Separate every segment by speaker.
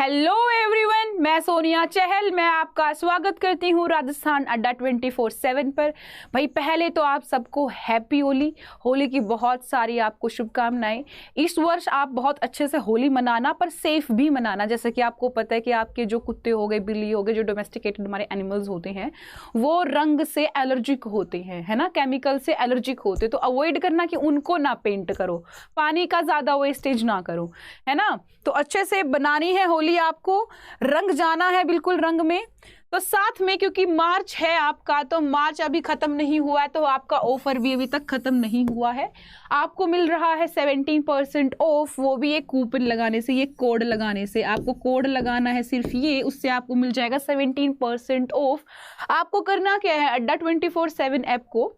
Speaker 1: Hello everyone, मैं सोनिया चहल। मैं आपका स्वागत करती हूँ राजस्थान अड्डा 24/7 पर। भाई पहले तो आप सबको हैप्पी होली। होली की बहुत सारी आपको शुभकामनाएं। इस वर्ष आप बहुत अच्छे से होली मनाना, पर सेफ भी मनाना। जैसे कि आपको पता है कि आपके जो कुत्ते हो गए, बिल्ली हो गए, जो डोमेस्टिकेटेड हमारे एनिमल्स होते हैं, वो रंग से एलर्जिक होते हैं, है ना, केमिकल से एलर्जिक होते। तो अवॉइड करना कि उनको ना पेंट करो, पानी का ज्यादा वेस्टेज ना करो, है ना। तो अच्छे से बनानी है होली, आपको रंग जाना है बिल्कुल रंग में। तो साथ में क्योंकि मार्च है आपका, तो मार्च अभी खत्म नहीं हुआ है, तो आपका ऑफर भी अभी तक खत्म नहीं हुआ है। आपको मिल रहा है 17% ऑफ, वो भी एक कूपन लगाने से, ये कोड लगाने से। आपको कोड लगाना है सिर्फ ये, उससे आपको मिल जाएगा 17% ऑफ। आपको करना क्या है, अड्डा 24/7 ऐप को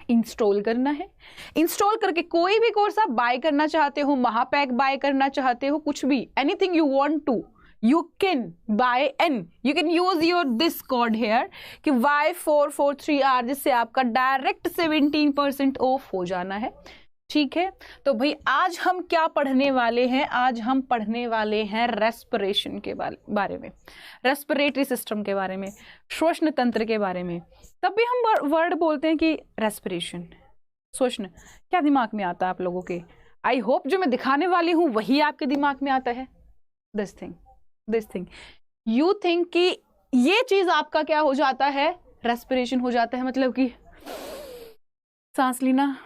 Speaker 1: इंस्टॉल करना है। इंस्टॉल करके कोई भी कोर्स आप बाय करना चाहते हो, महापैक बाय करना चाहते हो, कुछ भी, anything you want to, you can buy and you can use your this code here कि Y443R, जिससे आपका डायरेक्ट 17% ऑफ हो जाना है। ठीक है, तो भाई आज हम क्या पढ़ने वाले हैं? आज हम पढ़ने वाले हैं रेस्पिरेशन के बारे में, रेस्पिरेटरी सिस्टम के बारे में, श्वसन तंत्र के बारे में। तब भी हम वर्ड बोलते हैं कि रेस्पिरेशन, श्वसन। क्या दिमाग में आता है आप लोगों के? आई होप जो मैं दिखाने वाली हूं वही आपके दिमाग में आता है। दिस थिंग यू थिंक कि ये चीज आपका क्या हो जाता है, रेस्पिरेशन हो जाता है। मतलब कि सांस लेना,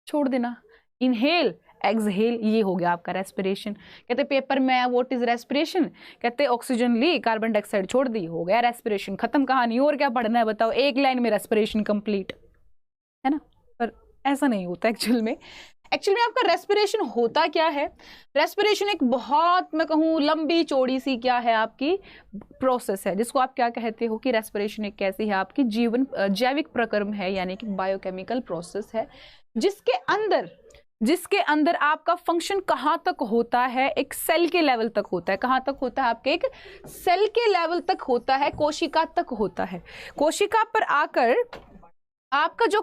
Speaker 1: छोड़ देना, इनहेल एक्सहेल, ये हो गया आपका रेस्पिरेशन। कहते पेपर में व्हाट इज रेस्पिरेशन, कहते ऑक्सीजन ली, कार्बन डाइऑक्साइड छोड़ दी, हो गया रेस्पिरेशन, खत्म कहानी। और क्या पढ़ना है बताओ, एक लाइन में रेस्पिरेशन कंप्लीट, है ना। पर ऐसा नहीं होता एक्चुअल में आपका रेस्पिरेशन होता क्या है? रेस्पिरेशन एक बहुत, मैं कहूँ, लंबी चौड़ी सी क्या है आपकी प्रोसेस है, जिसको आप क्या कहते हो कि रेस्पिरेशन एक कैसी है आपकी जैविक प्रक्रम है, यानी कि बायोकेमिकल प्रोसेस है, जिसके अंदर आपका फंक्शन कहाँ तक होता है, एक सेल के लेवल तक होता है। कहाँ तक होता है? आपके एक सेल के लेवल तक होता है, कोशिका तक होता है। कोशिका पर आकर आपका जो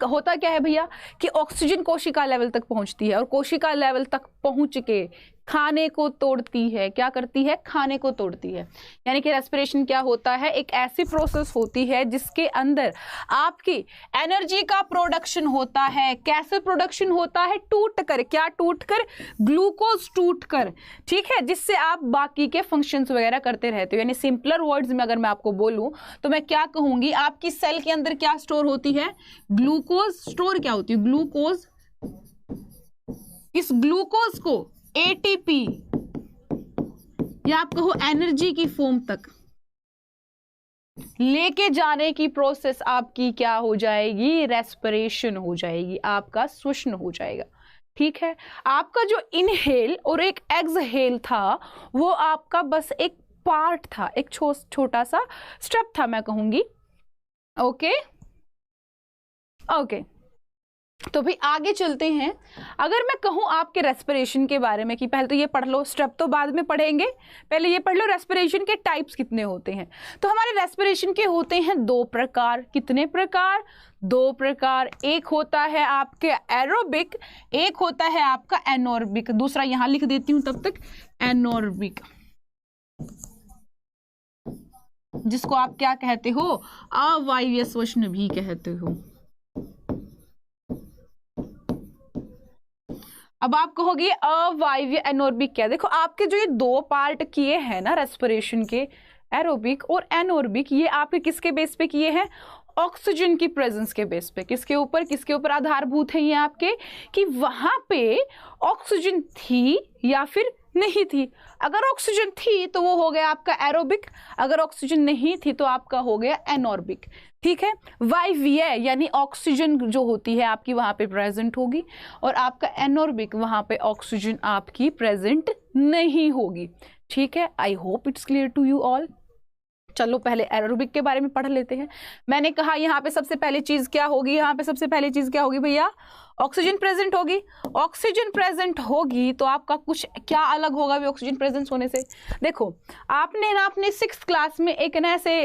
Speaker 1: होता क्या है भैया, कि ऑक्सीजन कोशिका लेवल तक पहुंचती है, और कोशिका लेवल तक पहुंच के खाने को तोड़ती है। क्या करती है? खाने को तोड़ती है। यानी कि रेस्पिरेशन क्या होता है, एक ऐसी प्रोसेस होती है जिसके अंदर आपकी एनर्जी का प्रोडक्शन होता है। कैसे प्रोडक्शन होता है? टूट कर। क्या टूट कर? ग्लूकोज टूट कर, ठीक है, जिससे आप बाकी के फंक्शंस वगैरह करते रहते हो। यानी सिंपलर वर्ड्स में अगर मैं आपको बोलूं तो मैं क्या कहूंगी, आपकी सेल के अंदर क्या स्टोर होती है? ग्लूकोज स्टोर क्या होती है? ग्लूकोज। इस ग्लूकोज को एटीपी या आप कहो एनर्जी की फॉर्म तक लेके जाने की प्रोसेस आपकी क्या हो जाएगी? रेस्पिरेशन हो जाएगी, आपका श्वसन हो जाएगा। ठीक है, आपका जो इनहेल और एक एक्सहेल था, वो आपका बस एक पार्ट था, एक छोटा सा स्टेप था, मैं कहूंगी। ओके, तो भाई आगे चलते हैं। अगर मैं कहूं आपके रेस्पिरेशन के बारे में कि पहले तो ये पढ़ लो, स्टेप तो बाद में पढ़ेंगे, पहले ये पढ़ लो रेस्पिरेशन के टाइप्स कितने होते हैं। तो हमारे रेस्पिरेशन के होते हैं 2 प्रकार। कितने प्रकार? 2 प्रकार। एक होता है आपके एरोबिक, एक होता है आपका एनोरबिक। दूसरा यहां लिख देती हूं तब तक, एनोरबिक, जिसको आप क्या कहते हो? अवायवीय श्वसन भी कहते हो। अब आप कहोगे अवायवीय एनोरबिक क्या? देखो आपके जो ये 2 पार्ट किए हैं ना रेस्पिरेशन के, एरोबिक और एनोरबिक, ये आपके किसके बेस पे किए हैं? ऑक्सीजन की प्रेजेंस के बेस पे। किसके ऊपर आधारभूत है ये आपके, कि वहां पे ऑक्सीजन थी या फिर नहीं थी। अगर ऑक्सीजन थी तो वो हो गया आपका एरोबिक, अगर ऑक्सीजन नहीं थी तो आपका हो गया एनोरबिक। ठीक है, वायवीय यानी ऑक्सीजन जो होती है आपकी वहां पे प्रेजेंट होगी, और आपका एनोरबिक वहां पे ऑक्सीजन आपकी प्रेजेंट नहीं होगी। ठीक है, I hope it's clear to you all. चलो पहले एरोबिक के बारे में पढ़ लेते हैं। मैंने कहा यहाँ पे सबसे पहली चीज क्या होगी, यहाँ पे सबसे पहली चीज क्या होगी भैया? ऑक्सीजन प्रेजेंट होगी। ऑक्सीजन प्रेजेंट होगी तो आपका कुछ क्या अलग होगा भी ऑक्सीजन प्रेजेंट होने से? देखो आपने ना अपने 6th क्लास में एक ना ऐसे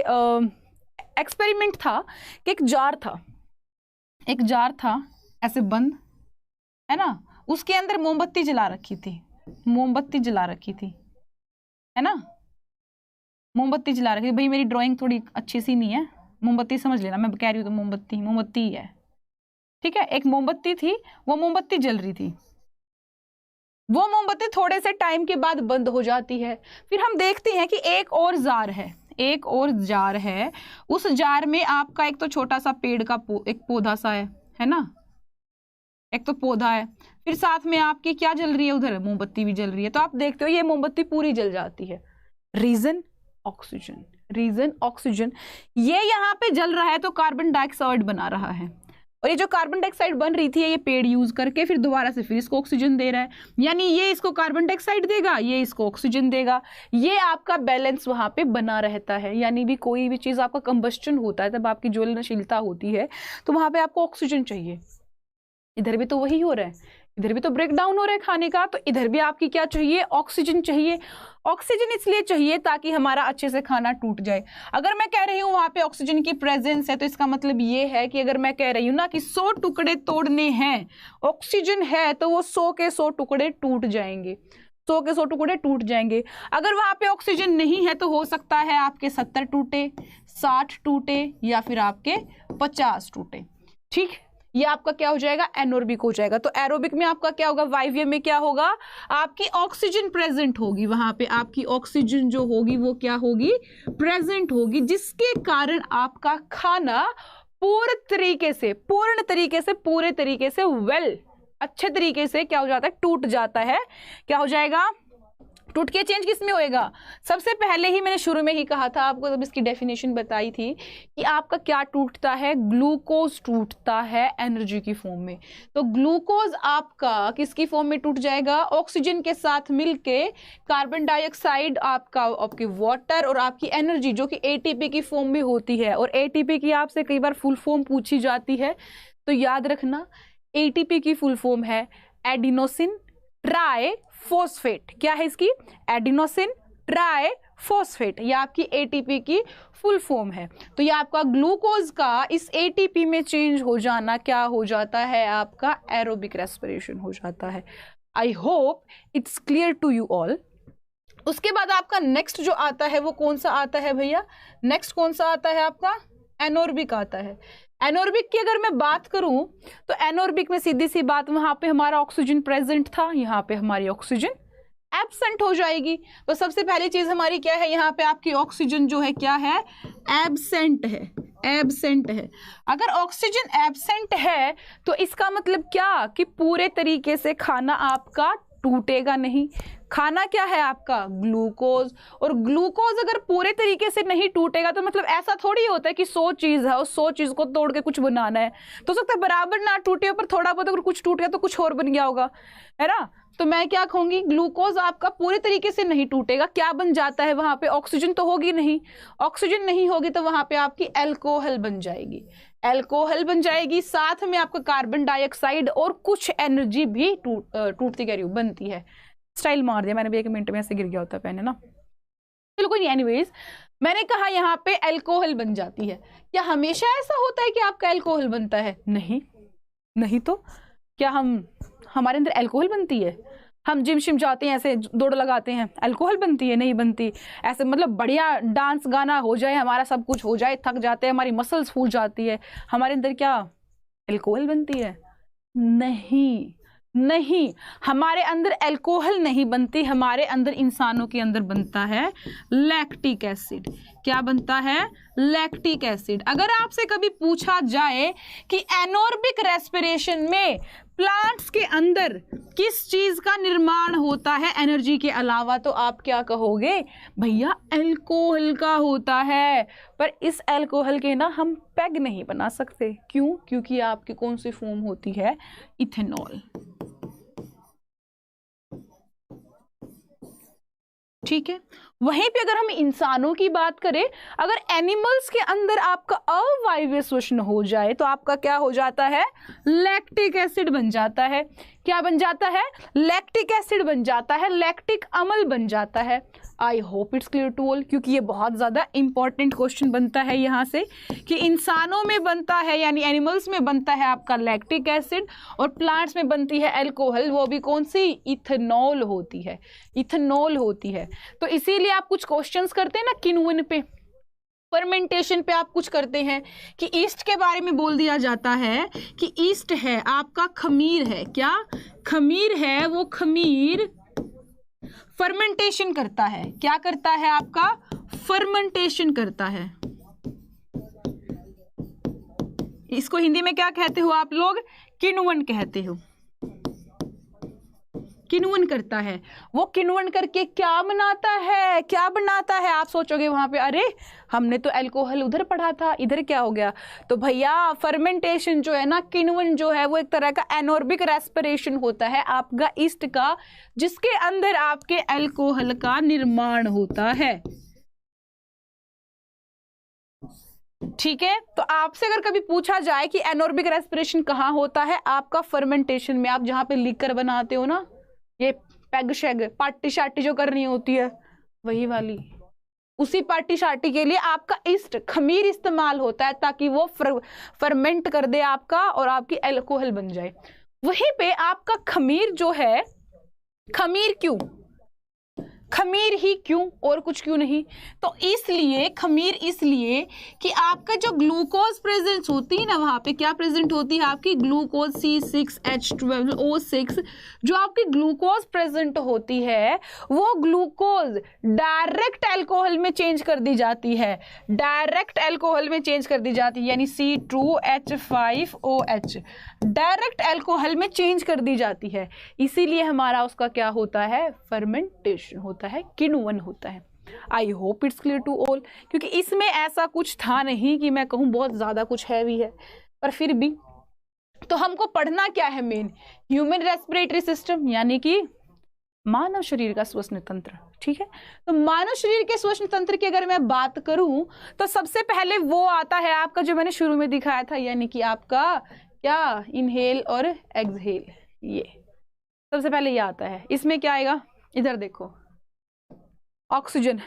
Speaker 1: एक्सपेरिमेंट था कि एक जार था ऐसे बंद, है ना, उसके अंदर मोमबत्ती जला रखी थी, है ना। मोमबत्ती जला रखी, भाई मेरी ड्राइंग थोड़ी अच्छी सी नहीं है, मोमबत्ती समझ लेना, मैं कह रही हूँ तो मोमबत्ती ही है, ठीक है। एक मोमबत्ती थी, वो मोमबत्ती जल रही थी, वो मोमबत्ती थोड़े से टाइम के बाद बंद हो जाती है। फिर हम देखते हैं कि एक और जार है, एक और जार है, उस जार में आपका एक तो छोटा सा पेड़ का एक पौधा सा है ना, एक तो पौधा है, फिर साथ में आपकी क्या जल रही है, उधर मोमबत्ती भी जल रही है। तो आप देखते हो ये मोमबत्ती पूरी जल जाती है। Reason oxygen, reason oxygen. ये यहाँ पे जल रहा है तो कार्बन डाइऑक्साइड बना रहा है, और ये जो कार्बन डाइऑक्साइड बन रही थी ये पेड़ यूज करके फिर दोबारा से फिर इसको ऑक्सीजन दे रहा है, यानी ये इसको कार्बन डाइऑक्साइड देगा, ये इसको ऑक्सीजन देगा। ये आपका बैलेंस वहां पे बना रहता है, यानी भी कोई भी चीज आपका कंबस्टन होता है, तब आपकी ज्वलनशीलता होती है, तो वहां पे आपको ऑक्सीजन चाहिए। इधर भी तो वही हो रहा है, इधर भी तो ब्रेक डाउन हो रहा है खाने का, तो इधर भी आपकी क्या चाहिए, ऑक्सीजन चाहिए। ऑक्सीजन इसलिए चाहिए ताकि हमारा अच्छे से खाना टूट जाए। अगर मैं कह रही हूँ वहां पे ऑक्सीजन की प्रेजेंस है, तो इसका मतलब ये है कि अगर मैं कह रही हूँ ना कि 100 टुकड़े तोड़ने हैं, ऑक्सीजन है, तो वो 100 के 100 टुकड़े टूट जाएंगे, 100 के 100 टुकड़े टूट जाएंगे। अगर वहां पे ऑक्सीजन नहीं है तो हो सकता है आपके 70 टूटे, 60 टूटे, या फिर आपके 50 टूटे, ठीक। ये आपका क्या हो जाएगा, एनोरबिक हो जाएगा। तो एरोबिक में आपका क्या होगा, वायवीय में क्या होगा, आपकी ऑक्सीजन प्रेजेंट होगी, वहां पे आपकी ऑक्सीजन जो होगी वो क्या होगी, प्रेजेंट होगी, जिसके कारण आपका खाना पूरे तरीके से पूरे तरीके से अच्छे तरीके से क्या हो जाता है, टूट जाता है। क्या हो जाएगा, टूट के चेंज किस में होएगा, सबसे पहले ही मैंने शुरू में ही कहा था आपको, जब इसकी डेफिनेशन बताई थी कि आपका क्या टूटता है, ग्लूकोज टूटता है एनर्जी की फॉर्म में। तो ग्लूकोज आपका किसकी फॉर्म में टूट जाएगा, ऑक्सीजन के साथ मिलके कार्बन डाइऑक्साइड आपकी वाटर और आपकी एनर्जी जो कि एटीपी की फॉर्म में होती है। और एटीपी की आपसे कई बार फुल फॉर्म पूछी जाती है, तो याद रखना एटीपी की फुल फॉर्म है एडिनोसिन ट्राई फॉस्फेट। क्या है इसकी, एडिनोसिन ट्राई फॉस्फेट, ये आपकी एटीपी की फुल फॉर्म है। तो ये आपका ग्लूकोज का इस एटीपी में चेंज हो जाना क्या हो जाता है, आपका एरोबिक रेस्पिरेशन हो जाता है। I hope it's clear to you all. उसके बाद आपका नेक्स्ट जो आता है वो कौन सा आता है भैया, नेक्स्ट कौन सा आता है आपका, एनोरबिक आता है। एनोरबिक की अगर मैं बात करूं तो एनोरबिक में सीधी सी बात, वहां पे हमारा ऑक्सीजन प्रेजेंट था, यहाँ पे हमारी ऑक्सीजन एब्सेंट हो जाएगी। तो सबसे पहली चीज हमारी क्या है, यहाँ पे आपकी ऑक्सीजन जो है क्या है, एब्सेंट है, एब्सेंट है। अगर ऑक्सीजन एब्सेंट है तो इसका मतलब क्या कि पूरे तरीके से खाना आपका टूटेगा नहीं। खाना क्या है आपका, ग्लूकोज, और ग्लूकोज अगर पूरे तरीके से नहीं टूटेगा तो मतलब ऐसा थोड़ी होता है कि 100 चीज है और 100 चीज को तोड़ के कुछ बनाना है, तो सकता है बराबर ना टूटे, पर थोड़ा बहुत अगर कुछ टूट गया तो कुछ और बन गया होगा, है ना। तो मैं क्या कहूंगी, ग्लूकोज आपका पूरे तरीके से नहीं टूटेगा, क्या बन जाता है वहां पे, ऑक्सीजन तो होगी नहीं, ऑक्सीजन नहीं होगी तो वहां पे आपकी एल्कोहल बन जाएगी, एल्कोहल बन जाएगी, साथ में आपका कार्बन डाइऑक्साइड और कुछ एनर्जी भी टूटती कह रही हूँ बनती है। स्टाइल मार दिया मैंने भी, 1 मिनट में ऐसे गिर गया होता पेन, है ना। चलो कोई नहीं, एनीवेज मैंने कहा यहाँ पे एल्कोहल बन जाती है। क्या हमेशा ऐसा होता है कि आपका एल्कोहल बनता है, नहीं, नहीं। तो क्या हमारे अंदर एल्कोहल बनती है, हम जिम शिम जाते हैं ऐसे दौड़ लगाते हैं, एल्कोहल बनती है, नहीं बनती। ऐसे मतलब बढ़िया डांस गाना हो जाए, हमारा सब कुछ हो जाए, थक जाते हैं, हमारी मसल्स फूल जाती है, हमारे अंदर क्या एल्कोहल बनती है, नहीं, नहीं, हमारे अंदर एल्कोहल नहीं बनती, हमारे अंदर, इंसानों के अंदर बनता है लैक्टिक एसिड। क्या बनता है, लैक्टिक एसिड। अगर आपसे कभी पूछा जाए कि एनोरबिक रेस्पिरेशन में प्लांट्स के अंदर किस चीज का निर्माण होता है एनर्जी के अलावा, तो आप क्या कहोगे, भैया एल्कोहल का होता है। पर इस एल्कोहल के ना हम पैग नहीं बना सकते, क्यों, क्योंकि आपकी कौन सी फॉर्म होती है, इथेनॉल, ठीक है। वहीं पे अगर हम इंसानों की बात करें, अगर एनिमल्स के अंदर आपका अवायवीय श्वसन हो जाए तो आपका क्या हो जाता है, लैक्टिक एसिड बन जाता है। क्या बन जाता है, लैक्टिक एसिड बन जाता है, लैक्टिक अम्ल बन जाता है। I hope it's clear to all, क्योंकि ये बहुत ज्यादा इंपॉर्टेंट क्वेश्चन बनता है यहाँ से कि इंसानों में बनता है, यानी एनिमल्स में बनता है आपका लैक्टिक एसिड, और प्लांट्स में बनती है एल्कोहल, वो भी कौन सी, इथेनॉल होती है, इथेनॉल होती है। तो इसीलिए बेसिकली आप कुछ क्वेश्चंस करते हैं ना किण्वन पे, फर्मेंटेशन पे आप कुछ करते हैं कि ईस्ट के बारे में बोल दिया जाता है कि ईस्ट है आपका खमीर है, क्या खमीर है, वो खमीर फर्मेंटेशन करता है, क्या करता है आपका फर्मेंटेशन करता है। इसको हिंदी में क्या कहते हो आप लोग, किण्वन कहते हो, किण्वन करता है। वो किण्वन करके क्या बनाता है, क्या बनाता है, आप सोचोगे वहां पे अरे हमने तो अल्कोहल उधर पढ़ा था, इधर क्या हो गया। तो भैया फर्मेंटेशन जो है ना, किण्वन जो है वो एक तरह का एनोर्बिक रेस्पिरेशन होता है आपका ईस्ट का, जिसके अंदर आपके अल्कोहल का निर्माण होता है। ठीक है, तो आपसे अगर कभी पूछा जाए कि एनोर्बिक रेस्पिरेशन कहाँ होता है, आपका फर्मेंटेशन में, आप जहां पे लिकर बनाते हो ना, ये पैग शैग पार्टी शार्टी जो करनी होती है वही वाली, उसी पार्टी शार्टी के लिए आपका ईस्ट खमीर इस्तेमाल होता है ताकि वो फर्मेंट कर दे आपका और आपकी अल्कोहल बन जाए। वहीं पे आपका खमीर जो है, खमीर क्यों, खमीर ही क्यों, और कुछ क्यों नहीं, तो इसलिए खमीर इसलिए कि आपका जो ग्लूकोज प्रेजेंस होती है ना, वहां पे क्या प्रेजेंट होती है आपकी ग्लूकोज C6H12O6, जो आपकी ग्लूकोज प्रेजेंट होती है वो ग्लूकोज डायरेक्ट अल्कोहल में चेंज कर दी जाती है, डायरेक्ट अल्कोहल में चेंज कर दी जाती है, यानी C2H5OH डायरेक्ट अल्कोहल में चेंज कर दी जाती है। इसीलिए हमारा उसका क्या होता है, फर्मेंटेशन होता है, किण्वन होता है। I hope it's clear to all, क्योंकि इसमें ऐसा कुछ था नहीं कि मैं कहूँ बहुत ज्यादा कुछ हैवी है, पर फिर भी तो हमको पढ़ना क्या है, मेन ह्यूमन रेस्पिरेटरी सिस्टम, यानी कि मानव शरीर का श्वसन तंत्र। ठीक है, तो मानव शरीर के श्वसन तंत्र की अगर मैं बात करूं तो सबसे पहले वो आता है आपका जो मैंने शुरू में दिखाया था, यानी कि आपका क्या इनहेल और एक्सहेल, ये सबसे पहले ये आता है। इसमें क्या आएगा, इधर देखो, ऑक्सीजन,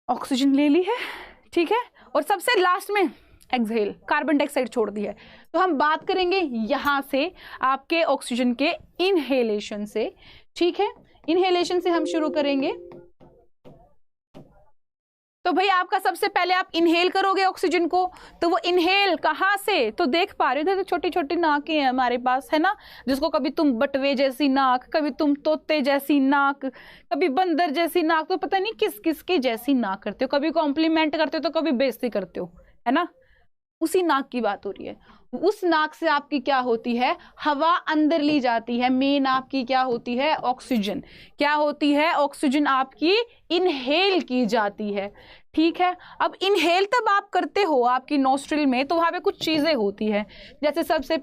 Speaker 1: ऑक्सीजन ले ली है, ठीक है, और सबसे लास्ट में एक्सहेल, कार्बन डाइऑक्साइड छोड़ दी है। तो हम बात करेंगे यहां से आपके ऑक्सीजन के इनहेलेशन से। ठीक है, इनहेलेशन से हम शुरू करेंगे। तो भाई आपका सबसे पहले आप इनहेल करोगे ऑक्सीजन को, तो वो इनहेल कहाँ से, तो देख पा रहे हो तो छोटी छोटी नाकें हैं हमारे पास, है ना, जिसको कभी तुम बटवे जैसी नाक, कभी तुम तोते जैसी नाक, कभी बंदर जैसी नाक, तो पता नहीं किस किस की जैसी नाक करते हो, कभी कॉम्प्लीमेंट करते हो तो कभी बेइज्जती करते हो, है ना, उसी नाक की बात हो रही है। उस नाक से आपकी क्या होती है, हवा अंदर ली जाती है, मेन आपकी क्या होती है, ऑक्सीजन, क्या होती है, ऑक्सीजन आपकी इनहेल की जाती है। ठीक है, अब इनहेल तब आप करते हो आपकी नोस्ट्रिल में, तो वहां पे कुछ चीजें होती है, जैसे सबसे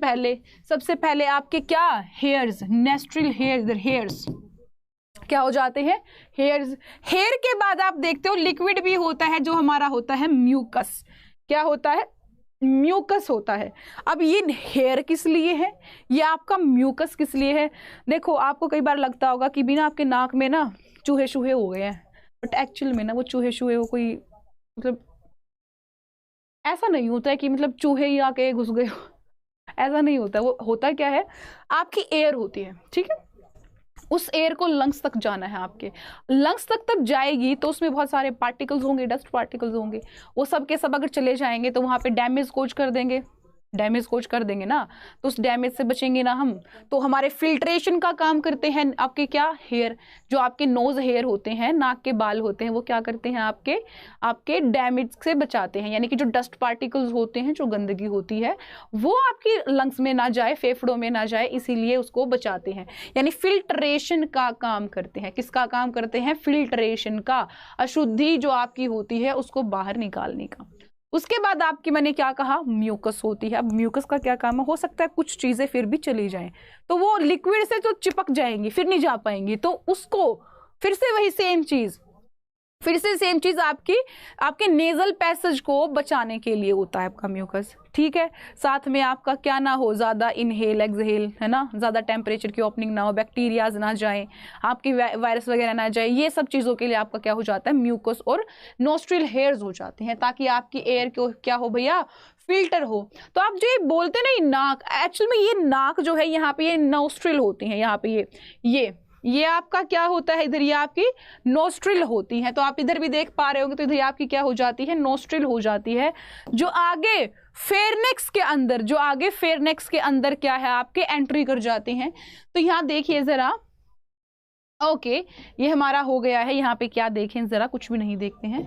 Speaker 1: पहले आपके क्या हेयर्स, नेस्ट्रिल हेयर्स क्या हो जाते हैं, हेयर्स। हेयर के बाद आप देखते हो लिक्विड भी होता है जो हमारा होता है म्यूकस, क्या होता है, म्यूकस होता है। अब ये हेयर किस लिए है, ये आपका म्यूकस किस लिए है। देखो आपको कई बार लगता होगा कि बिना आपके नाक में ना चूहे शूहे हो गए हैं, बट एक्चुअल में ना वो चूहे शूहे हो कोई मतलब ऐसा नहीं होता है कि मतलब चूहे ही आके घुस गए हो, ऐसा नहीं होता। वो होता क्या है, आपकी एयर होती है, ठीक है, उस एयर को लंग्स तक जाना है, आपके लंग्स तक तब जाएगी तो उसमें बहुत सारे पार्टिकल्स होंगे, डस्ट पार्टिकल्स होंगे, वो सब के सब अगर चले जाएंगे तो वहां पे डैमेज कोज कर देंगे ना, तो उस डैमेज से बचेंगे ना हम। तो हमारे फिल्ट्रेशन का काम करते हैं आपके क्या, हेयर, जो आपके नोज हेयर होते हैं, नाक के बाल होते हैं, वो क्या करते हैं, आपके डैमेज से बचाते हैं, यानी कि जो डस्ट पार्टिकल्स होते हैं, जो गंदगी होती है वो आपकी लंग्स में ना जाए, फेफड़ों में ना जाए, इसीलिए उसको बचाते हैं, यानी फिल्ट्रेशन का काम करते हैं। किसका काम करते हैं, फिल्ट्रेशन का, अशुद्धि जो आपकी होती है उसको बाहर निकालने का। उसके बाद आपकी मैंने क्या कहा, म्यूकस होती है। अब म्यूकस का क्या काम है, हो सकता है कुछ चीजें फिर भी चली जाएं, तो वो लिक्विड से तो चिपक जाएंगी, फिर नहीं जा पाएंगी, तो उसको फिर से वही सेम चीज आपके नेजल पैसेज को बचाने के लिए होता है आपका म्यूकस। ठीक है, साथ में आपका क्या ना हो, ज्यादा इनहेल एक्सहेल, है ना, ज्यादा टेम्परेचर की ओपनिंग ना हो, बैक्टीरियाज ना जाए, आपकी वायरस वगैरह ना जाए, ये सब चीजों के लिए आपका क्या हो जाता है, म्यूकस और नोस्ट्रिल हेयर्स हो जाते हैं, ताकि आपकी एयर को क्या हो भैया, फिल्टर हो। तो आप जो ये बोलते हैं ना नाक, एक्चुअल में ये नाक जो है यहाँ पे ये नोस्ट्रिल होती है, यहाँ पे ये ये आपका क्या होता है, इधर ये आपकी नोस्ट्रिल होती है, तो आप इधर भी देख पा रहे होंगे, तो इधर आपकी क्या हो जाती है, नोस्ट्रिल हो जाती है, जो आगे फेरनेक्स के अंदर, जो आगे फेरनेक्स के अंदर क्या है आपके एंट्री कर जाते हैं। तो यहाँ देखिए जरा, ओके ये हमारा हो गया है। यहाँ पे क्या देखें जरा, कुछ भी नहीं देखते हैं,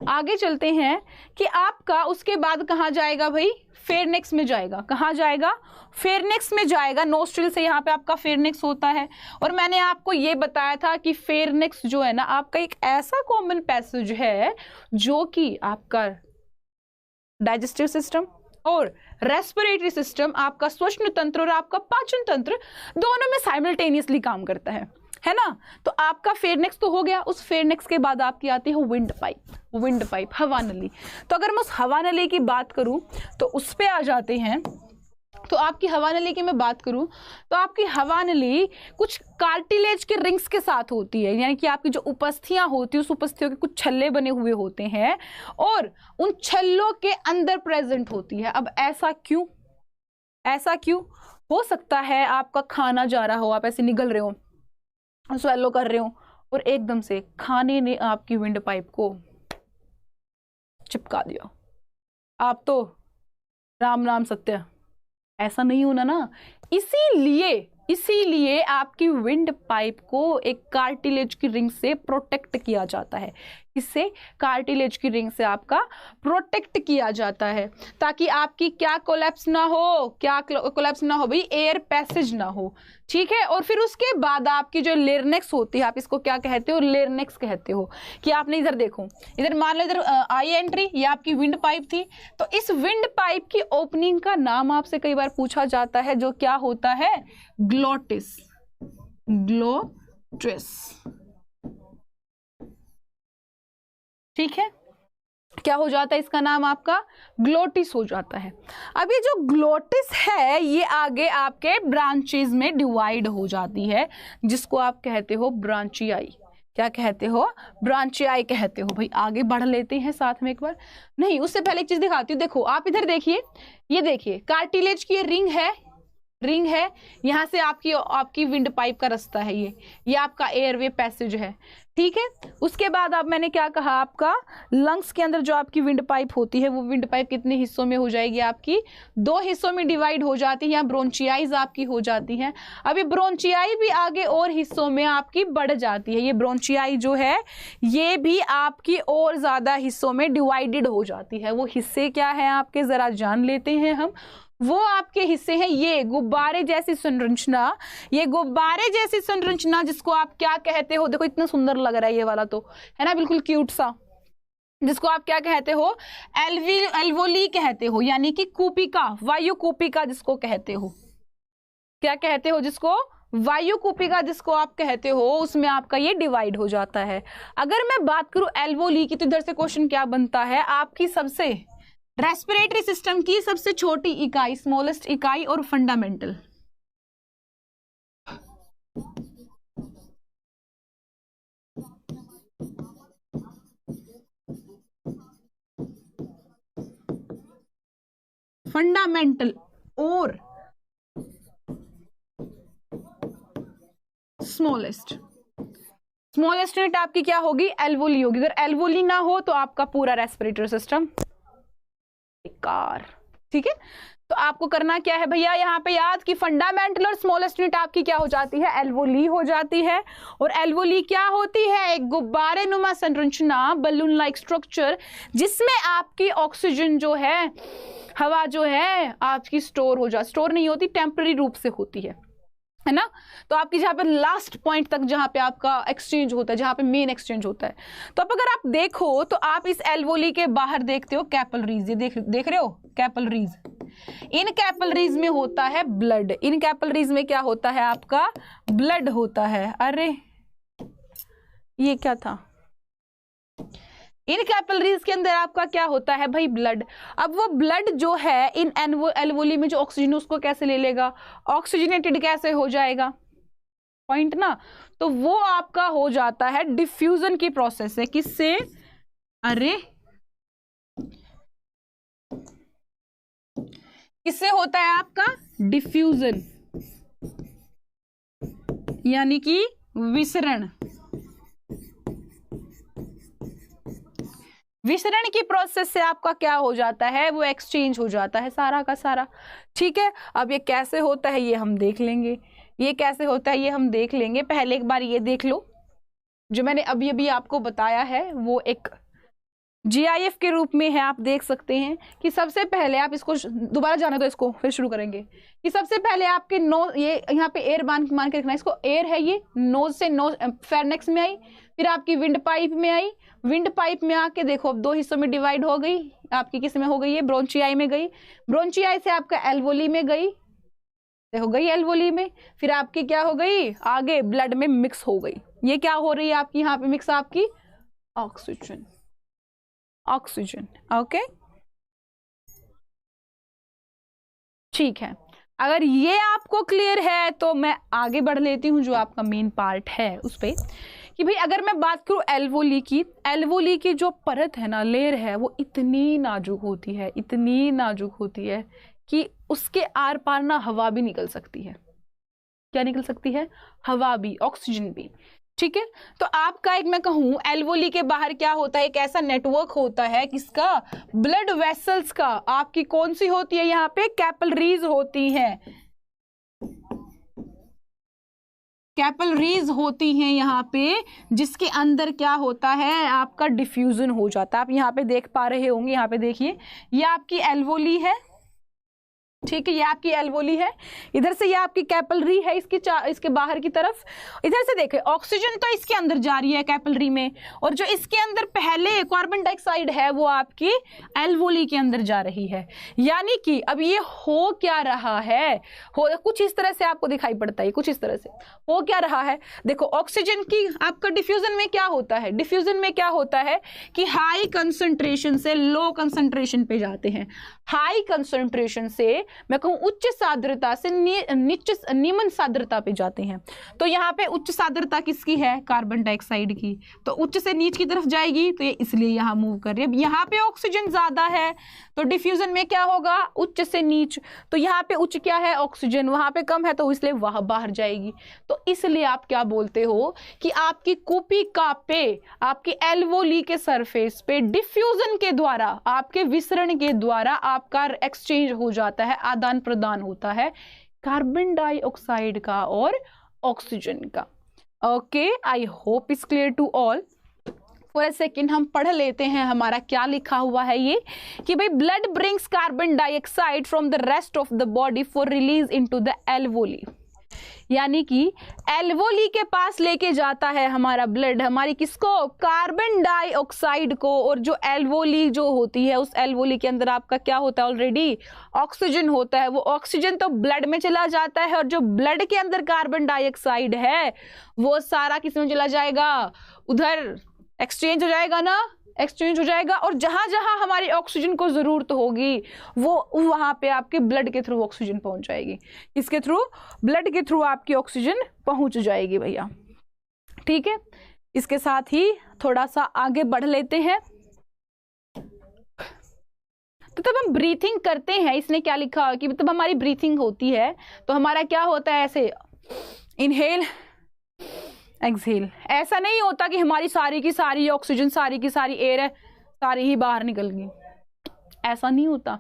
Speaker 1: आगे चलते हैं कि आपका उसके बाद कहाँ जाएगा भाई, फेरनेक्स में जाएगा। कहाँ जाएगा, फेरनेक्स में जाएगा। नोस्ट्रिल से यहाँ पे आपका फेरनेक्स होता है, और मैंने आपको ये बताया था कि फेरनेक्स जो है ना आपका एक ऐसा कॉमन पैसेज है जो कि आपका डाइजेस्टिव सिस्टम और रेस्पिरेटरी सिस्टम, आपका श्वसन तंत्र और आपका पाचन तंत्र दोनों में साइमल्टेनियसली काम करता है ना। तो आपका फेरनेक्स तो हो गया, उस फेरनेक्स के बाद आपकी आती है विंड पाइप, विंड पाइप, हवा नली। तो अगर मैं उस हवा नली की बात करूं तो उस पे आ जाते हैं। तो आपकी हवा नली की मैं बात करूं तो आपकी हवा नली कुछ कार्टिलेज के रिंग्स के साथ होती है, यानी कि आपकी जो उपस्थियां होती है उस उपस्थियों के कुछ छल्ले बने हुए होते हैं और उन छल्लों के अंदर प्रेजेंट होती है। अब ऐसा क्यों, ऐसा क्यों हो सकता है, आपका खाना जा रहा हो, आप ऐसे निगल रहे हो, स्वेलो कर रहे हो, और एकदम से खाने ने आपकी विंड पाइप को चिपका दिया, आप तो राम नाम सत्य, ऐसा नहीं होना ना। इसीलिए आपकी विंड पाइप को एक कार्टिलेज की रिंग से प्रोटेक्ट किया जाता है। इससे कार्टिलेज की रिंग से आपका प्रोटेक्ट किया जाता है ताकि आपकी क्या कोलैप्स ना हो, क्या कोलैप्स ना हो भाई, एयर पैसेज ना हो, ठीक है। और फिर उसके बाद आपकी जो लेरनेक्स होती है, आप इसको क्या कहते हो, लेरनेक्स कहते हो। कि आपने इधर देखो, इधर मान लो इधर आई एंट्री, ये आपकी विंड पाइप थी, तो इस विंड पाइप की ओपनिंग का नाम आपसे कई बार पूछा जाता है, जो क्या होता है, ग्लोटिस, ग्लोटिस, ठीक है। क्या हो जाता है इसका नाम, आपका ग्लोटिस हो जाता है। अब ये जो ग्लोटिस है ये आगे आपके ब्रांचेस में डिवाइड हो जाती है, जिसको आप कहते हो ब्रांचियाई। क्या कहते हो, ब्रांचियाई कहते हो। भाई आगे बढ़ लेते हैं साथ में एक बार, नहीं उससे पहले एक चीज दिखाती हूँ। देखो आप इधर देखिए, ये देखिए कार्टिलेज की रिंग है, रिंग है, यहाँ से आपकी विंड पाइप का रास्ता है, ये आपका एयरवे पैसेज है, ठीक है। उसके बाद अब मैंने क्या कहा, आपका लंग्स के अंदर जो आपकी विंड पाइप होती है वो विंड पाइप कितने हिस्सों में हो जाएगी, आपकी 2 हिस्सों में डिवाइड हो जाती है। यहाँ ब्रोंचियाइज आपकी हो जाती है। अभी ब्रोंचियाई भी आगे और हिस्सों में आपकी बढ़ जाती है। ये ब्रोंचियाई जो है ये भी आपकी और ज्यादा हिस्सों में डिवाइडेड हो जाती है। वो हिस्से क्या है आपके, जरा जान लेते हैं हम। वो आपके हिस्से हैं ये गुब्बारे जैसी संरचना, ये गुब्बारे जैसी संरचना जिसको आप क्या कहते हो, देखो इतना सुंदर लग रहा है ये वाला, तो है ना बिल्कुल क्यूट सा, जिसको आप क्या कहते हो, एल्वोली कहते हो, यानी कि कूपिका, वायु कूपिका जिसको कहते हो। क्या कहते हो, जिसको वायु कूपिका जिसको आप कहते हो, उसमें आपका ये डिवाइड हो जाता है। अगर मैं बात करूं एल्वोली की, तो इधर से क्वेश्चन क्या बनता है, आपकी सबसे रेस्पिरेटरी सिस्टम की सबसे छोटी इकाई, स्मॉलेस्ट इकाई और फंडामेंटल। फंडामेंटल और स्मॉलेस्ट, स्मॉलेस्ट यूनिट आपकी क्या होगी, एल्वोली होगी। अगर एल्वोली ना हो तो आपका पूरा रेस्पिरेटरी सिस्टम बेकार, ठीक है। तो आपको करना क्या है भैया, यहाँ पे याद कि फंडामेंटल और स्मॉलेस्ट यूनिट आपकी क्या हो जाती है, एल्वोली हो जाती है। और एल्वोली क्या होती है, एक गुब्बारे नुमा संरचना, बलून लाइक स्ट्रक्चर, जिसमें आपकी ऑक्सीजन जो है, हवा जो है आपकी स्टोर हो जाती, स्टोर नहीं होती, टेम्पररी रूप से होती है ना। तो आपकी जहां पे लास्ट पॉइंट तक जहां पे आपका एक्सचेंज होता है, जहां पे मेन एक्सचेंज होता है। तो अब अगर आप देखो तो आप इस एल्वोली के बाहर देखते हो कैपिलरीज, ये देख रहे हो कैपिलरीज। इन कैपिलरीज में होता है ब्लड, इन कैपिलरीज में क्या होता है, आपका ब्लड होता है। अरे ये क्या था, इन कैपिलरीज के अंदर आपका क्या होता है भाई, ब्लड। अब वो ब्लड जो है इन एल्वोली में जो ऑक्सीजन उसको कैसे ले लेगा, ऑक्सीजनेटेड कैसे हो जाएगा, पॉइंट ना। तो वो आपका हो जाता है डिफ्यूजन की प्रोसेस है, किससे, अरे किससे होता है आपका डिफ्यूजन, यानी कि विसरण। विसरण की प्रोसेस से आपका क्या हो जाता है, वो एक्सचेंज हो जाता है सारा का सारा। ठीक है, अब ये कैसे होता है ये हम देख लेंगे, ये कैसे होता है ये हम देख लेंगे। पहले एक बार ये देख लो, जो मैंने अभी अभी आपको बताया है वो एक GIF के रूप में है। आप देख सकते हैं कि सबसे पहले आप इसको दोबारा जाने दो, इसको फिर शुरू करेंगे। कि सबसे पहले आपके नोज, ये यहाँ पे एयर मान के रखना, इसको एयर है, ये नोज से नोज फेरनेक्स में आई, फिर आपकी विंड पाइप में आई, विंड पाइप में आके देखो अब 2 हिस्सों में डिवाइड हो गई, आपकी किस में हो गई है, ब्रोंचियाई में गई, ब्रोंचियाई से आपका एल्वोली में गई, हो गई एल्वोली में, फिर आपकी क्या हो गई, आगे ब्लड में मिक्स हो गई। ये क्या हो रही है आपकी यहाँ पे मिक्स, आपकी ऑक्सीजन, ऑक्सीजन। ओके, ठीक है। अगर ये आपको क्लियर है तो मैं आगे बढ़ लेती हूँ जो आपका मेन पार्ट है उस पे, कि भाई अगर मैं बात करूँ एल्वोली की, एल्वोली की जो परत है ना, लेयर है, वो इतनी नाजुक होती है, इतनी नाजुक होती है कि उसके आर पार ना हवा भी निकल सकती है। क्या निकल सकती है, हवा भी, ऑक्सीजन भी। ठीक है, तो आपका एक मैं कहूं एल्वोली के बाहर क्या होता है, एक ऐसा नेटवर्क होता है किसका, ब्लड वेसल्स का। आपकी कौन सी होती है यहाँ पे, कैपिलरीज होती हैं, कैपिलरीज होती हैं यहाँ पे, जिसके अंदर क्या होता है, आपका डिफ्यूजन हो जाता है। आप यहाँ पे देख पा रहे होंगे, यहाँ पे देखिए, ये आपकी एल्वोली है। ठीक है, ये आपकी एल्वोली है, इधर से ये आपकी कैपिलरी है, इसके बाहर की तरफ। इधर से देखें, ऑक्सीजन तो इसके अंदर जा रही है कैपिलरी में, और जो इसके अंदर पहले कार्बन डाइऑक्साइड है वो आपकी एल्वोली के अंदर जा रही है। यानी कि अब ये हो क्या रहा है, हो कुछ इस तरह से आपको दिखाई पड़ता है, कुछ इस तरह से हो क्या रहा है। देखो ऑक्सीजन की आपका डिफ्यूजन में क्या होता है, डिफ्यूजन में क्या होता है कि हाई कंसंट्रेशन से लो कंसंट्रेशन पे जाते हैं, हाई कंसंट्रेशन से मैं कहूं उच्च सांद्रता से निम्न सांद्रता पे जाते हैं। तो यहाँ पे उच्च सांद्रता किसकी है, कार्बन डाइऑक्साइड की, तो उच्च से नीच की तरफ जाएगी, तो ये इसलिए यहाँ मूव कर रही है। अब यहाँ पे ऑक्सीजन ज्यादा है तो डिफ्यूजन में क्या होगा, उच्च से नीच, तो यहाँ पे उच्च क्या है, ऑक्सीजन, वहां पे कम है तो इसलिए वहां बाहर जाएगी। तो इसलिए आप क्या बोलते हो कि आपकी कूपिका पे, आपकी एल्वोली के सरफेस पे डिफ्यूजन के द्वारा, आपके विसरण के द्वारा आपका एक्सचेंज हो जाता है, आदान प्रदान होता है कार्बन डाइऑक्साइड का और ऑक्सीजन का। Okay, I hope it's clear to all. For a second हम पढ़ लेते हैं हमारा क्या लिखा हुआ है ये, कि भाई blood brings carbon dioxide from the rest of the body for release into the alveoli. यानी कि एल्वोली के पास लेके जाता है हमारा ब्लड, हमारी किसको, कार्बन डाइऑक्साइड को, और जो एल्वोली जो होती है उस एल्वोली के अंदर आपका क्या होता है, ऑलरेडी ऑक्सीजन होता है। वो ऑक्सीजन तो ब्लड में चला जाता है, और जो ब्लड के अंदर कार्बन डाइऑक्साइड है वो सारा किस में चला जाएगा, उधर एक्सचेंज हो जाएगा ना, एक्सचेंज हो जाएगा। और जहां जहां हमारी ऑक्सीजन को जरूरत होगी वो वहां पे आपके ब्लड के थ्रू ऑक्सीजन पहुंच जाएगी, इसके थ्रू, ब्लड के थ्रू आपकी ऑक्सीजन पहुंच जाएगी भैया। ठीक है, इसके साथ ही थोड़ा सा आगे बढ़ लेते हैं। तो तब हम ब्रीथिंग करते हैं, इसने क्या लिखा कि तब हमारी ब्रीथिंग होती है तो हमारा क्या होता है, ऐसे इनहेल एक्सहेल। ऐसा नहीं होता कि हमारी सारी की सारी ऑक्सीजन, सारी की सारी एयर है, सारी ही बाहर निकल गई, ऐसा नहीं होता।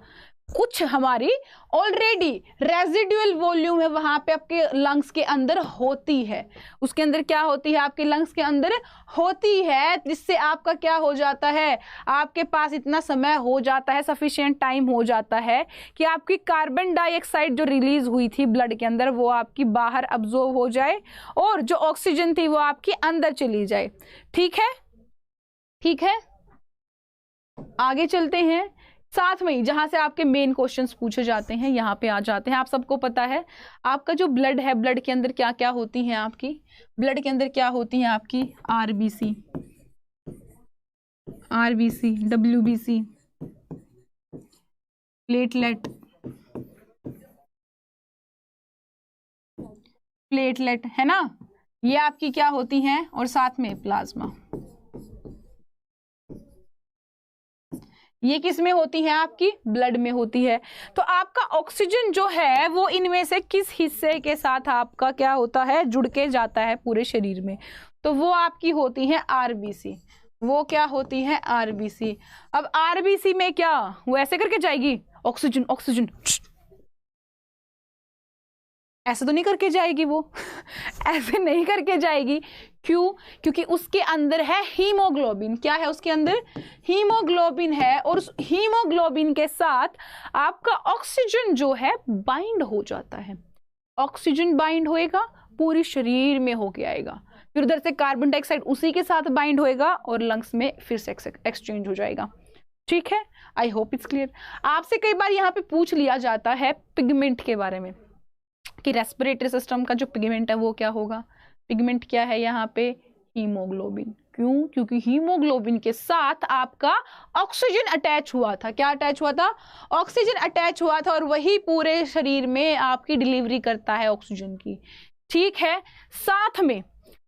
Speaker 1: कुछ हमारी ऑलरेडी रेजिडुअल वॉल्यूम है वहां पे आपके लंग्स के अंदर होती है, उसके अंदर क्या होती है, आपके लंग्स के अंदर होती है, जिससे आपका क्या हो जाता है, आपके पास इतना समय हो जाता है, सफिशिएंट टाइम हो जाता है कि आपकी कार्बन डाइऑक्साइड जो रिलीज हुई थी ब्लड के अंदर वो आपकी बाहर अब्जॉर्ब हो जाए, और जो ऑक्सीजन थी वो आपकी अंदर चली जाए। ठीक है, ठीक है, आगे चलते हैं। साथ में जहां से आपके मेन क्वेश्चंस पूछे जाते हैं यहाँ पे आ जाते हैं। आप सबको पता है आपका जो ब्लड है, ब्लड के अंदर क्या क्या होती हैं, आपकी ब्लड के अंदर क्या होती हैं, आपकी RBC, RBC, WBC, platelet, platelet है ना, ये आपकी क्या होती हैं, और साथ में प्लाज्मा। ये किस में होती है? आपकी ब्लड में होती है। तो आपका ऑक्सीजन जो है वो इनमें से किस हिस्से के साथ आपका क्या होता है? जुड़ के जाता है पूरे शरीर में, तो वो आपकी होती है आरबीसी। वो क्या होती है? आरबीसी। अब आरबीसी में क्या वो ऐसे करके जाएगी? ऑक्सीजन ऑक्सीजन ऐसे तो नहीं करके जाएगी वो ऐसे नहीं करके जाएगी। क्यों? क्योंकि उसके अंदर है हीमोग्लोबिन। क्या है उसके अंदर? हीमोग्लोबिन है, और उस हीमोग्लोबिन के साथ आपका ऑक्सीजन जो है बाइंड हो जाता है। ऑक्सीजन बाइंड होएगा, पूरी शरीर में होके आएगा, फिर उधर से कार्बन डाइऑक्साइड उसी के साथ बाइंड होएगा और लंग्स में फिर से एक्सचेंज हो जाएगा। ठीक है, आई होप इट्स क्लियर। आपसे कई बार यहाँ पे पूछ लिया जाता है पिगमेंट के बारे में कि रेस्पिरेटरी सिस्टम का जो पिगमेंट है वो क्या होगा? पिगमेंट क्या है यहाँ पे? हीमोग्लोबिन। क्यों? क्योंकि हीमोग्लोबिन के साथ आपका ऑक्सीजन अटैच हुआ था। क्या अटैच हुआ था? ऑक्सीजन अटैच हुआ था, और वही पूरे शरीर में आपकी डिलीवरी करता है ऑक्सीजन की। ठीक है,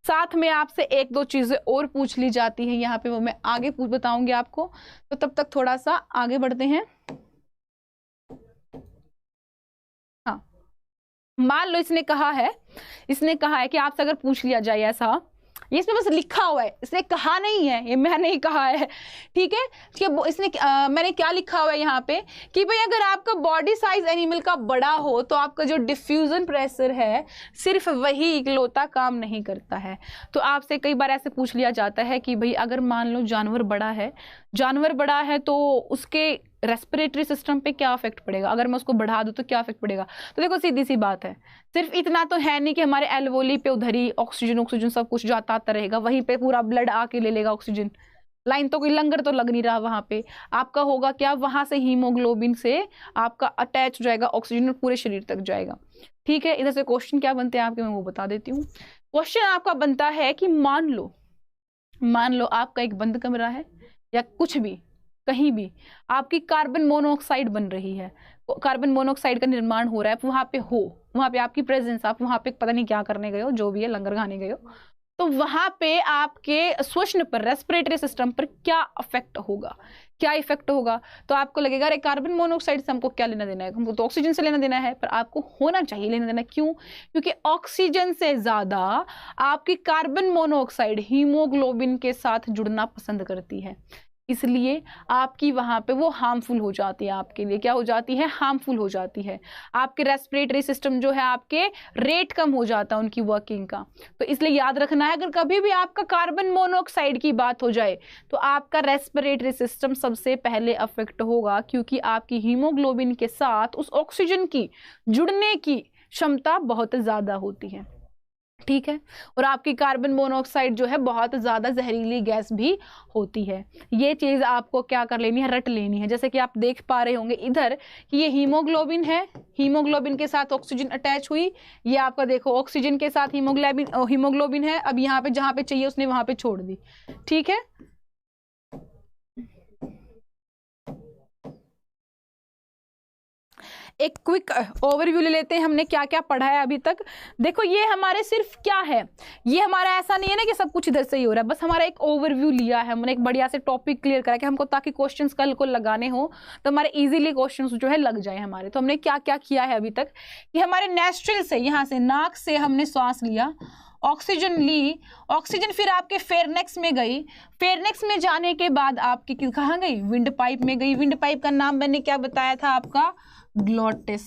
Speaker 1: साथ में आपसे एक दो चीजें और पूछ ली जाती है यहाँ पे, वो मैं आगे बताऊंगी आपको। तो तब तक थोड़ा सा आगे बढ़ते हैं। हाँ, मान लो इसने कहा है कि आपसे अगर पूछ लिया जाए ऐसा, ये इसमें बस लिखा हुआ है, इसने कहा नहीं है, ये मैं नहीं कहा है। ठीक है, कि इसने मैंने क्या लिखा हुआ है यहाँ पे कि भाई अगर आपका बॉडी साइज एनिमल का बड़ा हो तो आपका जो डिफ्यूजन प्रेशर है सिर्फ वही इकलौता काम नहीं करता है। तो आपसे कई बार ऐसे पूछ लिया जाता है कि भाई अगर मान लो जानवर बड़ा है तो उसके रेस्पिरेटरी सिस्टम पे क्या इफेक्ट पड़ेगा? अगर मैं उसको बढ़ा दूं तो क्या इफेक्ट पड़ेगा? तो देखो सीधी सी बात है, सिर्फ इतना तो है नहीं कि हमारे एल्वोली पे उधर ही ऑक्सीजन सब कुछ जाता आता रहेगा, वहीं पे पूरा ब्लड आके ले लेगा ऑक्सीजन। लाइन तो कोई लंगर तो लग नहीं रहा वहां पे। आपका होगा क्या? वहां से हीमोग्लोबिन से आपका अटैच हो जाएगा ऑक्सीजन और पूरे शरीर तक जाएगा। ठीक है, इधर से क्वेश्चन क्या बनते हैं आपके, मैं वो बता देती हूँ। क्वेश्चन आपका बनता है कि मान लो आपका एक बंद कमरा है या कुछ भी, कहीं भी आपकी कार्बन मोनोऑक्साइड बन रही है, कार्बन मोनोऑक्साइड का निर्माण हो रहा है, वहां पे आपकी प्रेजेंस, आप वहां पे पता नहीं क्या करने गए हो, जो भी है लंगर खाने गए हो, तो वहां पे आपके श्वसन पर, रेस्पिरेटरी सिस्टम पर क्या इफेक्ट होगा? तो आपको लगेगा अरे कार्बन मोनोऑक्साइड से हमको क्या लेना देना है, हमको तो ऑक्सीजन से लेना देना है। पर आपको होना चाहिए लेना देना। क्यों? क्योंकि ऑक्सीजन से ज्यादा आपकी कार्बन मोनोऑक्साइड हीमोग्लोबिन के साथ जुड़ना पसंद करती है, इसलिए आपकी वहां पे वो हार्मफुल हो जाती है। आपके लिए क्या हो जाती है? हार्मफुल हो जाती है। आपके रेस्पिरेटरी सिस्टम जो है, आपके रेट कम हो जाता है उनकी वर्किंग का। तो इसलिए याद रखना है, अगर कभी भी आपका कार्बन मोनोऑक्साइड की बात हो जाए तो आपका रेस्पिरेटरी सिस्टम सबसे पहले अफेक्ट होगा, क्योंकि आपकी हीमोग्लोबिन के साथ उस ऑक्सीजन की जुड़ने की क्षमता बहुत ज्यादा होती है। ठीक है, और आपकी कार्बन मोनोऑक्साइड जो है बहुत ज्यादा जहरीली गैस भी होती है। ये चीज आपको क्या कर लेनी है? रट लेनी है। जैसे कि आप देख पा रहे होंगे इधर कि ये हीमोग्लोबिन है, हीमोग्लोबिन के साथ ऑक्सीजन अटैच हुई, ये आपका देखो ऑक्सीजन के साथ हीमोग्लोबिन है। अब यहाँ पे जहां पे चाहिए उसने वहां पे छोड़ दी। ठीक है, एक क्विक ओवरव्यू ले लेते हैं, हमने क्या क्या पढ़ा है अभी तक। देखो ये हमारे सिर्फ क्या है, ये हमारा ऐसा नहीं है ना कि सब कुछ इधर से ही हो रहा है, बस हमारा एक ओवरव्यू लिया है हमने, एक बढ़िया से टॉपिक क्लियर करा कि हमको, ताकि क्वेश्चंस कल को लगाने हो तो हमारे इजीली क्वेश्चंस जो है लग जाए हमारे। तो हमने क्या क्या किया है अभी तक कि हमारे नोस्ट्रिल से, यहाँ से नाक से हमने सांस लिया, ऑक्सीजन ली, ऑक्सीजन फिर आपके फेरनेक्स में गई, फेरनेक्स में जाने के बाद आपकी कहाँ गई? विंड पाइप में गई। विंड पाइप का नाम मैंने क्या बताया था आपका? ग्लोटिस।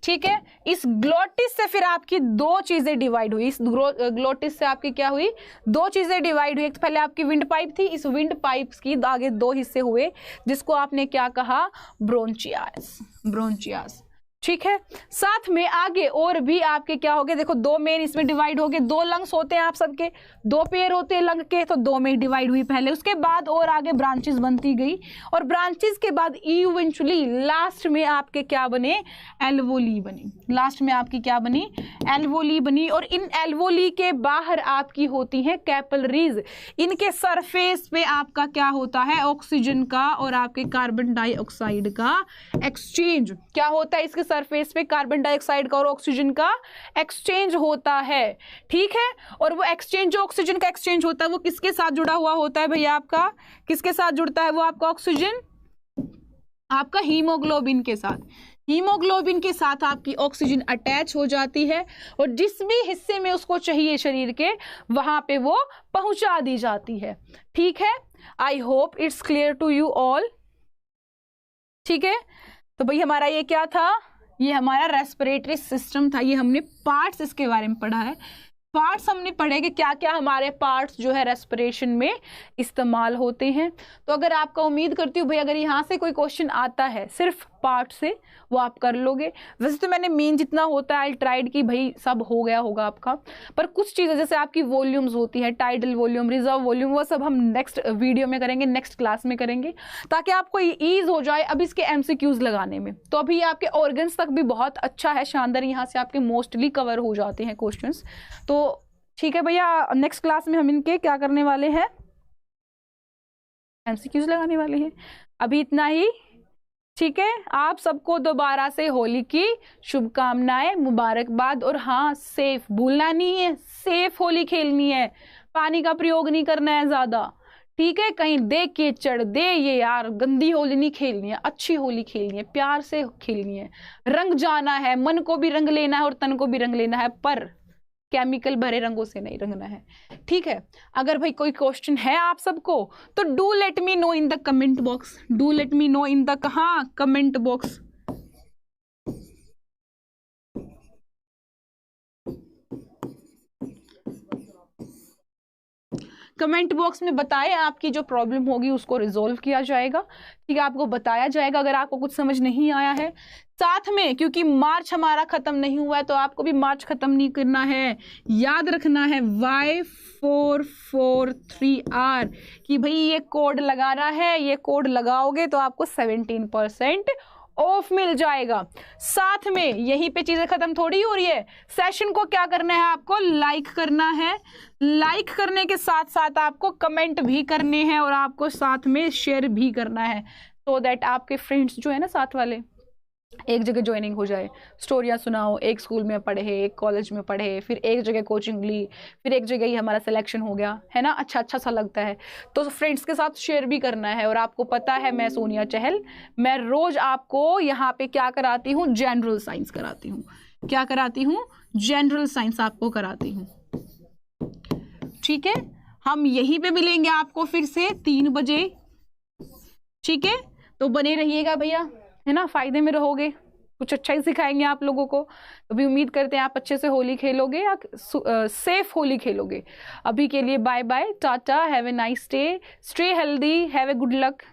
Speaker 1: ठीक है, इस ग्लोटिस से फिर आपकी दो चीजें डिवाइड हुई। इस ग्लोटिस से आपकी क्या हुई? दो चीजें डिवाइड हुई। एक तो पहले आपकी विंड पाइप थी, इस विंड पाइप की आगे दो हिस्से हुए, जिसको आपने क्या कहा? ब्रोंचियास। ठीक है, साथ में आगे और भी आपके क्या हो गए? देखो दो मेन इसमें डिवाइड हो गए, दो लंग्स होते हैं आप सबके, दो पेयर होते हैं लंग के, तो दो में डिवाइड हुई पहले, उसके बाद और आगे ब्रांचेस बनती गई, और ब्रांचेस के बाद इवेंचुअली लास्ट में आपके क्या बने? एल्वोली बनी। लास्ट में आपकी क्या बनी? एल्वोली बनी। और इन एल्वोली के बाहर आपकी होती है कैपिलरीज। इनके सरफेस पे आपका क्या होता है? ऑक्सीजन का और आपके कार्बन डाइऑक्साइड का एक्सचेंज क्या होता है? इसके सरफेस पे कार्बन डाइऑक्साइड का और ऑक्सीजन का एक्सचेंज होता है, ठीक है। और वो एक्सचेंज, जो ऑक्सीजन का एक्सचेंज होता है वो किसके साथ जुड़ा हुआ होता है भैया? आपका किसके साथ जुड़ता है वो? आपका ऑक्सीजन आपका हीमोग्लोबिन के साथ, हीमोग्लोबिन के साथ आपकी ऑक्सीजन अटैच हो जाती है और जिस भी हिस्से में उसको चाहिए शरीर के, वहां पे वो पहुंचा दी जाती है, ठीक है। I hope it's clear to you all, ठीक है। तो भाई हमारा ये क्या था? ये हमारा रेस्पिरेटरी सिस्टम था। ये हमने पार्ट्स इसके बारे में पढ़ा है, पार्ट्स हमने पढ़े कि क्या क्या हमारे पार्ट्स जो है रेस्पिरेशन में इस्तेमाल होते हैं। तो अगर आपका, उम्मीद करती हूँ भाई अगर यहाँ से कोई क्वेश्चन आता है सिर्फ पार्ट से, वो आप कर लोगे। वैसे तो मैंने मेन जितना होता है आई ट्राइड कि भाई सब हो गया होगा आपका, पर कुछ चीज़ें जैसे आपकी वॉल्यूम्स होती हैं, टाइडल वॉल्यूम, रिजर्व वॉल्यूम, वो सब हम नेक्स्ट वीडियो में करेंगे, नेक्स्ट क्लास में करेंगे, ताकि आपको ईज हो जाए अब इसके MCQs लगाने में। तो अभी आपके ऑर्गन्स तक भी बहुत अच्छा है, शानदार, यहाँ से आपके मोस्टली कवर हो जाते हैं क्वेश्चंस। तो ठीक है भैया, नेक्स्ट क्लास में हम इनके क्या करने वाले हैं? MCQs लगाने वाले हैं। अभी इतना ही, ठीक है। आप सबको दोबारा से होली की शुभकामनाएं, मुबारकबाद। और हाँ, सेफ भूलना नहीं है, सेफ होली खेलनी है, पानी का प्रयोग नहीं करना है ज्यादा, ठीक है। कहीं देख के चढ़ दे ये यार, गंदी होली नहीं खेलनी है, अच्छी होली खेलनी है, प्यार से खेलनी है, रंग जाना है, मन को भी रंग लेना है और तन को भी रंग लेना है, पर केमिकल भरे रंगों से नहीं रंगना है, ठीक है। अगर भाई कोई क्वेश्चन है आप सबको तो do let me know in the comment box, do let me know in the comment box. Comment box में बताएं, आपकी जो प्रॉब्लम होगी उसको रिजोल्व किया जाएगा, ठीक है। आपको बताया जाएगा अगर आपको कुछ समझ नहीं आया है। साथ में क्योंकि मार्च हमारा खत्म नहीं हुआ है, तो आपको भी मार्च खत्म नहीं करना है, याद रखना है Y443R कि भाई ये कोड लगाना है, ये कोड लगाओगे तो आपको 17% ऑफ मिल जाएगा। साथ में यहीं पे चीजें खत्म थोड़ी हो रही है, सेशन को क्या करना है? आपको लाइक करना है, लाइक करने के साथ साथ आपको कमेंट भी करने हैं और आपको साथ में शेयर भी करना है, सो दैट आपके फ्रेंड्स जो है ना साथ वाले, एक जगह ज्वाइनिंग हो जाए। स्टोरियाँ सुनाओ, एक स्कूल में पढ़े, एक कॉलेज में पढ़े, फिर एक जगह कोचिंग ली, फिर एक जगह ही हमारा सिलेक्शन हो गया, है ना, अच्छा अच्छा सा लगता है। तो फ्रेंड्स के साथ शेयर भी करना है। और आपको पता है मैं सोनिया चहल, मैं रोज आपको यहाँ पे क्या कराती हूँ? जनरल साइंस कराती हूँ। क्या कराती हूँ? जनरल साइंस आपको कराती हूँ, ठीक है। हम यहीं पे मिलेंगे आपको फिर से 3 बजे, ठीक है। तो बने रहिएगा भैया, है ना, फायदे में रहोगे, कुछ अच्छा ही सिखाएंगे आप लोगों को। अभी उम्मीद करते हैं आप अच्छे से होली खेलोगे या सेफ होली खेलोगे। अभी के लिए bye bye, tata, have a nice day, stay healthy, have a good luck.